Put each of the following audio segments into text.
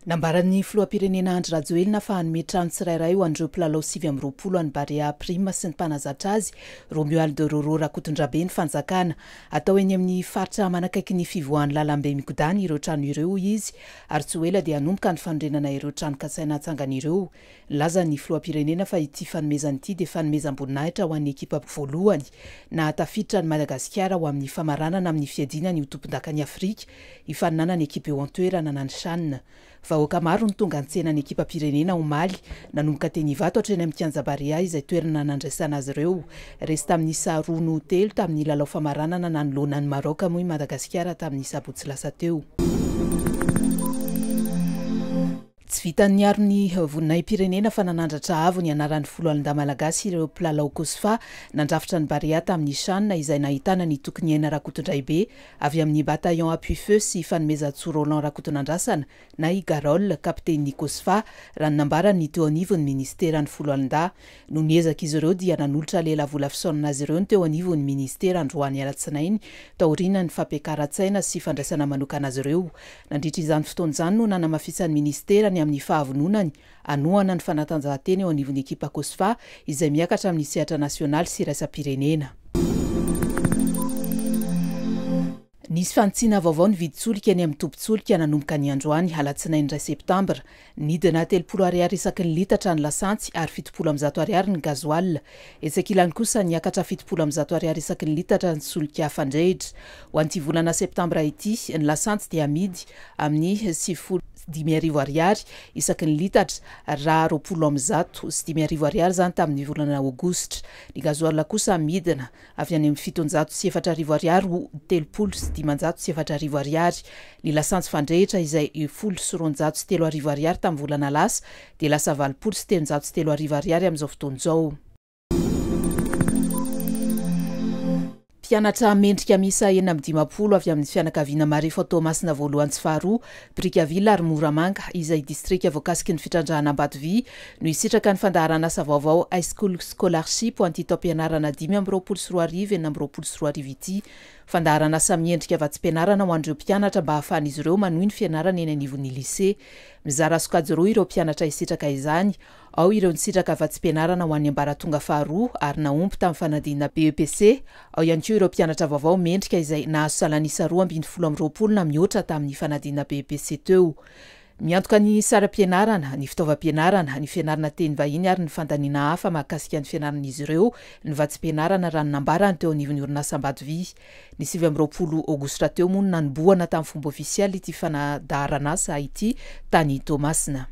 Nambaran'ny filoham-pirenena Andry Rajoelina fa hanome trano tsirairay ho an'ireo mpilalao 20 any Barea Prima sy ny mpanazatra azy, Romuald Roro Rakotondrabe ny fanjakana. Atao eny amin'ny faritra manakaiky ny fivoahan'ny lalambe mikodany ireo trano ireo izy, ary tsy ho ela dia hanomboka ny fanorenana ireo trano kasaina hatsangana ireo. Laza ny filoham-pirenena fa ity fanomezana ity dia fanomezam-boninahitra ho an'ny ekipa voalohany na tafiditra ny Madagasikara ho amin'ny famaranana amin'ny fiadinany ho tompon-dakan'ny Afrika, hifaninana ny ekipa eo an-toerana na ny Shanna. Vahoaka maro ny tonga an-tsenan'ny ekipam-pirenena omaly nanomboka teny Ivato hatreny amin'ny Kianja Barea izay toerana nandraisana azy ireo. Resy tamin'ny Sarono telo tamin'ny lalao famaranana nanoloana ny Maroka moa i Madagasikara tamin'ny sabotsy lasa teo. Tsy vitan'ny aro ny voninahim-pirenena fa nanandratra avo ny anaran'ny foloalinda malagasy ireo mpilalao Kosfa nandrafitra ny Barea tamin'ny Shanna izay nahitana ny tokony Aina Rakotondraibe avy amin'ny bataillon appui feu sy fanomezan-tso Roland Rakotonandrasana na i Garol kapten'ny Kosfa raha nambarany teo anivon'ny ministeran'ny foloalinda. No niezaka izy ireo dia nanolotra lela vola fisaonana azy ireo teo anivon'ny ministera Androany Alatsinainy taoriana ny fampiakaran-tsaina sy fandraisana manokana azy ireo. Nandritra izany fotoana izany no nanamafisany ministera amin'ny fahavononany anohana ny fanatanjahantena eo anivon'ny ekipa Kosfa izay miakatra amin'ny sehatra nasionaly sy iraisam-pirenena. Nisy fantsiana vaovao ny viditsolika eny amin'ny tobin-tsolika nanomboka ny androany Alatsinainy 2 septambra. Nidina 300 ariary isaky ny litatra ny lasantsy ary 700 ariary ny gazoil. Etsakilany kosa niakatra 700 ariary isaky ny litatra ny solika fandrehitra. Ho an'ity volana septambra ity ny lasantsy dia amidy amin'ny 750 ariary isaky ny litatra raha 20 sy 10 ariary zany tamin'ny volana aogositra. Ny gazoil kosa midina avy any amin'ny 704 ariary ho 30 sy 504 ariary. Ny lasantsy fandrehitra izay 103 ariary tamin'ny volana lasa dia lasa 20 sy 303 ariary amin'izao fotoana izao. Mpianatra mendrika misa 950 avy amin'ny fianakaviana Marifo Tomasina voalohany sy faharoa, Brikavilla ary Moramanga izay distrika voakasiky ny fitrandrahana Ambatovy no hisitraka ny fandaharana asa vaovao high school scholarship ho an'ity taom-pianarana 524 ity. Fandaharana asa miendrika avatsim-pianarana ho an'ireo mpianatra mba hahafahan'izy ireo manohy ny fianarana eny anivon'ny lycée. Mizara sokajy roa ireo mpianatra hisitraka izany, ao ireo nisitraka avatsim-pianarana ho an'ny ambaratonga faharoa ary naompy tamin'ny fanadinana BEPC, ao ihany koa ireo mpianatra vaovao mendrika izay nahazo salanisa 220 na mihoatra tamin'ny fanadinana BEPC teo. Miantoka ny saram-pianarana, ny fitaovam-pianarana, ny fianarana teny vahiny ary ny fandaniana hafa mahakasika ny fianaran'izy ireo, ny vatsim-pianarana raha ny nambarany teo anivon'ny orinasa Ambatovy. Ny 20 aogositra teo moa no nanomboana tamin'ny fomba ofisialy ity fanadaharana asa ity tany Tomasina.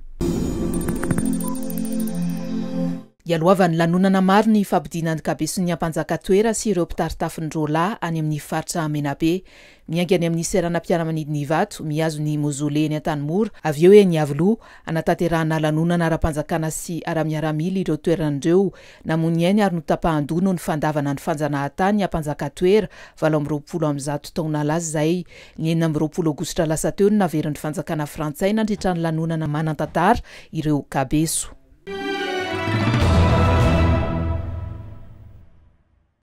Ialoavany lanonana maro ny fampidinan'ny kabeson'ny ampanjakatoera sy ireo mpitaritafin'ny Rola any amin'ny faritra Menabe. Miaingany amin'ny seranam-piaramanidiny Ivato, mihazo ny mozole eny Antanimora, avy eo eny Avilo, anatanterahana lanonana ara-panjakana sy ara-miaramila ireo toeran'ireo. Namony ainy ary notapahan-doha ny fandavana ny fanjanahantany ampanjakatoera 20 taona laza izay. Ny 20 aogositra lasa teo no naverin'ny fanjakana frantsay nandritra ny lanonana manan-tantara ireo kabeso.